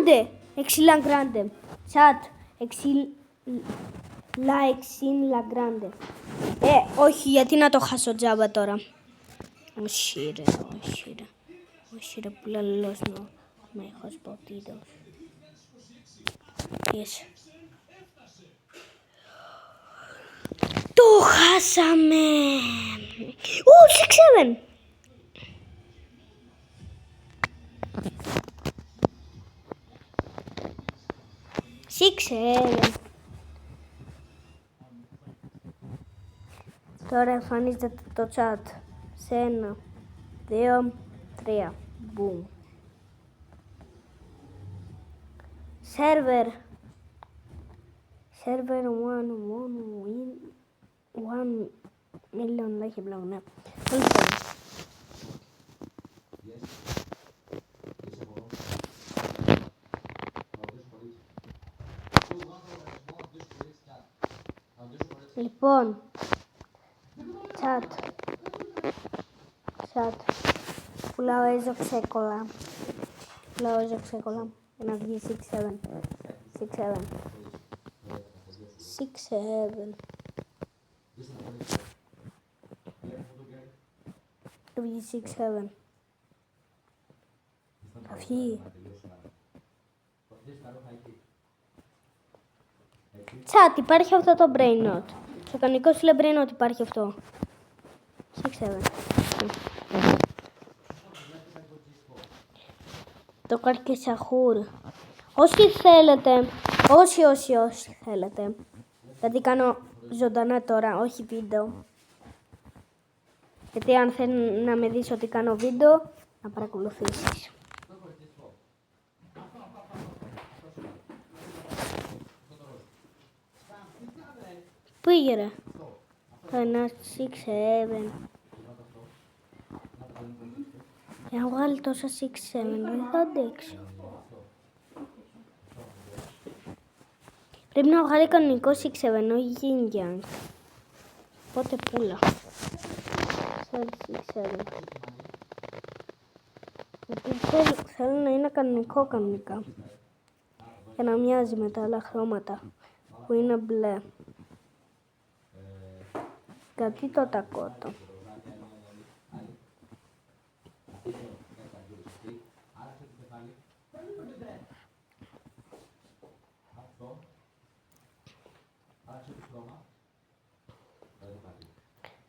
grande. Exila grande. Chat. Exila grande. Όχι, γιατί να το χάσω τζάμπα τώρα. Όχι ρε, πουλαλός no. Μέχος ποτήτος. Yes. Το χάσαμε. 6-7. Τώρα εμφανίζεται το chat. Σε 1, 2, 3. Boom. Server 1 million like blog, ναι. Λοιπόν, chat. Πουλάω έζω ξεκόλα. Για να βγει 6-7. 6-7. Θα βγει 6-7. Θα βγει. Chat, υπάρχει αυτό το brain note. Στο κανονικό σου λέει brain note υπάρχει αυτό. 6-7. Το καρκεσαχούρ. Όσοι θέλετε, γιατί κάνω ζωντανά τώρα, όχι βίντεο. Γιατί αν θέλει να με δεις ότι κάνω βίντεο, να παρακολουθήσεις. Πού πήγε ρε? Το 1-6-7. Για να βγάλει τόσα 6-7, δεν θα αντέξω. Πρέπει να βγάλει κανονικό 6-7, όχι yin yang. Οπότε πουλα. 6-7. Γιατί θέλω να είναι κανονικά. Για να μοιάζει με τα άλλα χρώματα που είναι μπλε. Γιατί το τακότο.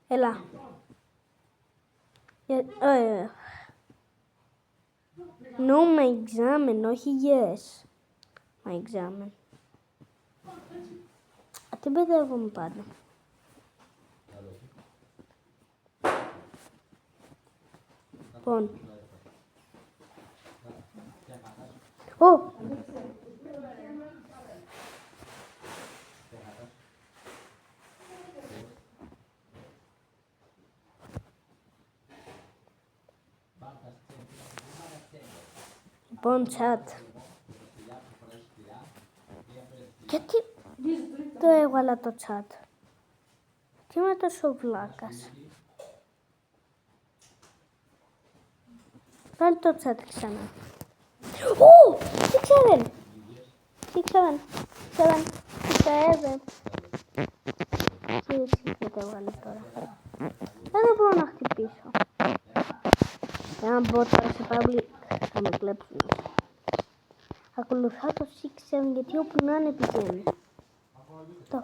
Έλα. No, my examen, όχι yes. My examen. Τι μπερδεύομαι πάντα. Λοιπόν. Λοιπόν, chat. Γιατί το έβαλα το chat? Τι είμαι τόσο βλάκας? Πάλι το chat ξανά. 6-7. Τι το έβαλε τώρα? Δεν μπορώ να χτυπήσω. Αν μπω τώρα σε public θα με κλέψουν. Ακολουθά το 6-7 γιατί όπου να είναι πηγαίνει. Το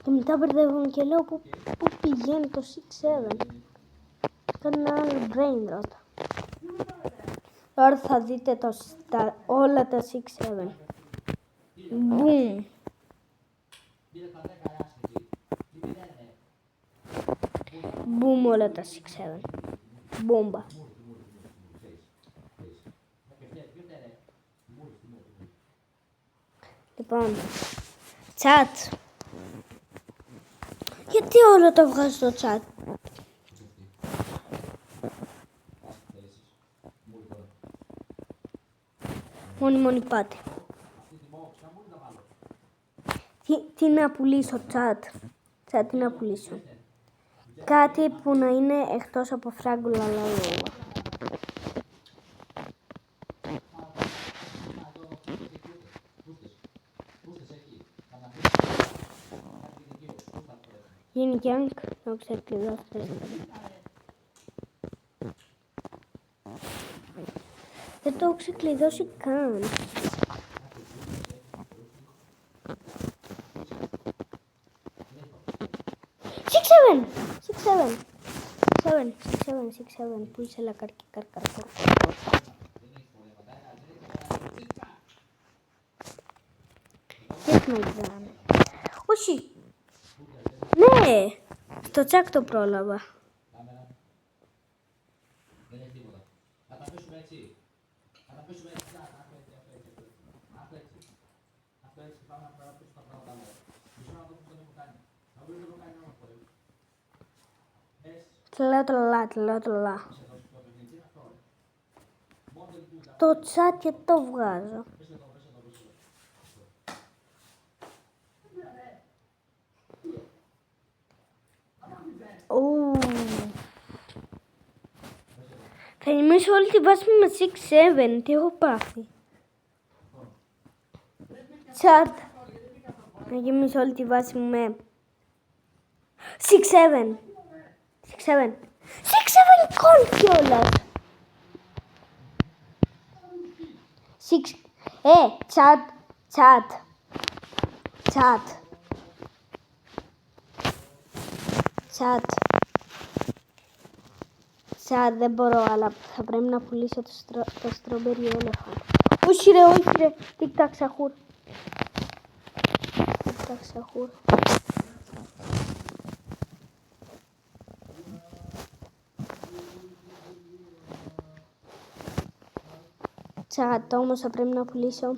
και μετά μπερδεύομαι και λέω πού πηγαίνει το 6-7. Κάνω ένα άλλο brain rot. Τώρα θα δείτε όλα τα 6-7. Boom. Boom όλα τα 6-7. Μπόμπα. Λοιπόν, chat. Γιατί όλο το βγάζω στο chat? Μόνη πάτη. Τι να πουλήσω chat? Chat, τι να πουλήσω? κάτι που να είναι εκτός από φράγκουλα λόγια. Yin Yang, να ξεκλειδώσετε. Δεν το έχω ξεκλειδώσει καν. Six seven. Πού είσαι λακαρκή καρκαρκό. Όχι. Ναι. Στο τσάκ το πρόλαβα. Τρελά. Το τσάκ και το βγάζω. Θα γεμίσω όλη τη βάση μου με 6-7. Τι έχω πάθει. Τσάτ. Θα γεμίσω όλη τη βάση μου με 6-7. 6-7 κόλ κιόλας. Τσάτ, δεν μπορώ, αλλά θα πρέπει να πουλήσω το strawberry elephant. Όχι ρε, τικ-τακ σαχούρ. Τσάτ, όμως θα πρέπει να πουλήσω.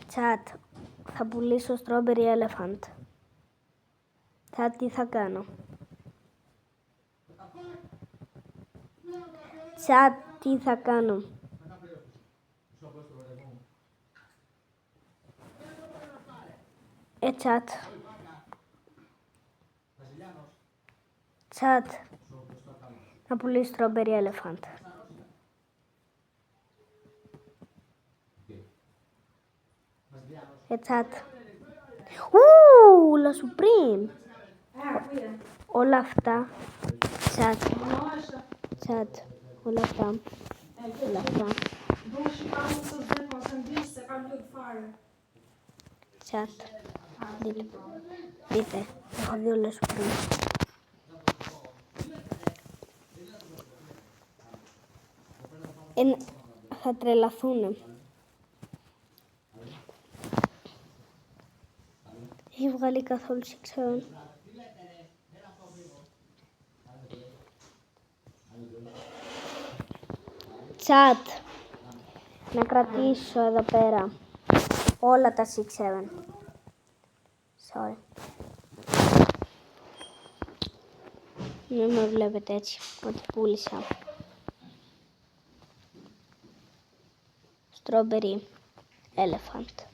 Τσάτ, θα πουλήσω strawberry elephant. Τσάτ, τι θα κάνω. Τσάτ, τι θα κάνω. Τσάτ. Τσάτ. Να πουλήσω strawberry elephant. Τσάτ. La Supreme. Όλα αυτά. Τσάτ. Όλα αυτά. Τσάτ. Δείτε. Έχω δύο La Supreme. Θα τρελαθούνε. Έχει βγάλει καθόλου 6-7. Τσάτ. Να κρατήσω εδώ πέρα όλα τα 6-7. Sorry. Μην με βλέπετε έτσι, ότι πούλησα. Strawberry elephant.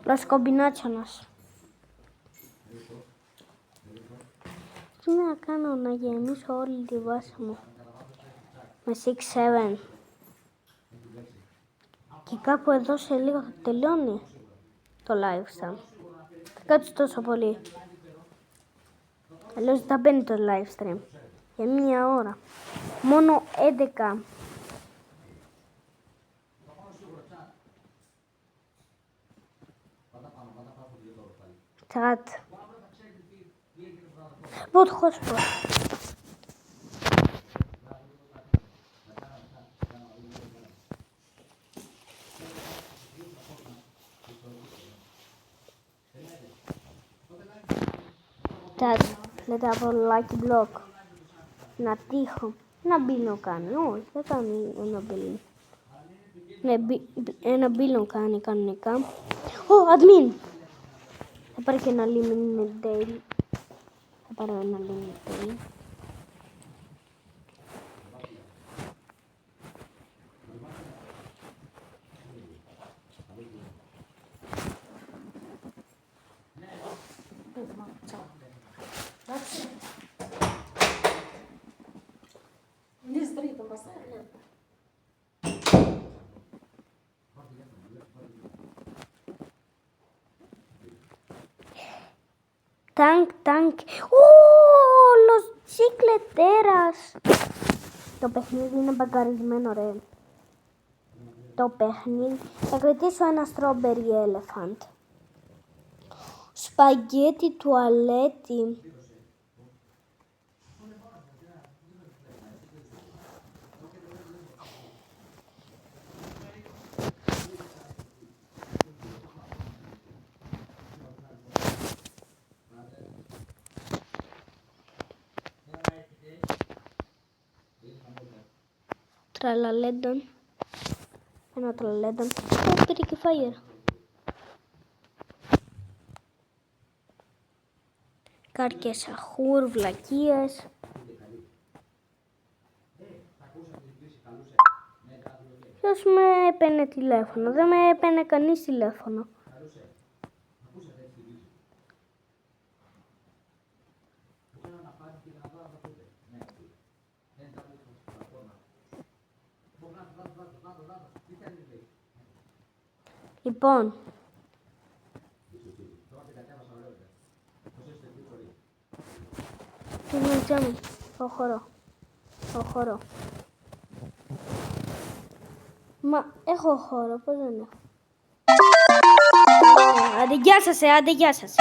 Λασκομπινάτσονας. Τι να κάνω, να γεμίσω όλη τη βάση μου με 6-7. Και κάπου εδώ σε λίγο θα τελειώνει το live stream. Θα κάτσω τόσο πολύ. Αλλιώς δεν μπαίνει το live stream για 1 ώρα. Μόνο 11. Τσάτ. Bot hotspot. Τσάτ. Λέτε από Lucky Block. Να τείχο. Ένα μπίλο κάνει. Όχι, δεν κάνει ένα μπίλο. Ναι, ένα μπίλο κάνει κανονικά. Admin! Θα πάρει και ένα Limited Daily. Θα πάρω ένα Limited Daily. Τάγκ. Los Chicleteras. Το παιχνίδι είναι μπαγκαρισμένο, ρε. Το παιχνίδι. Θα κρατήσω ένα Strawberry Elephant. Σπαγγέτι τουαλέτη. Τραλαλέντον. Ένα τραλαλέντον. Πήρε και fire. Κάρκες αχούρ, βλακίες. Ποιος με έπαιρνε τηλέφωνο? Δεν με έπαιρνε κανείς τηλέφωνο. Λοιπόν, τι μου, χώρο. Μα έχω χώρο, πώς δεν έχω? Άντε γεια σας.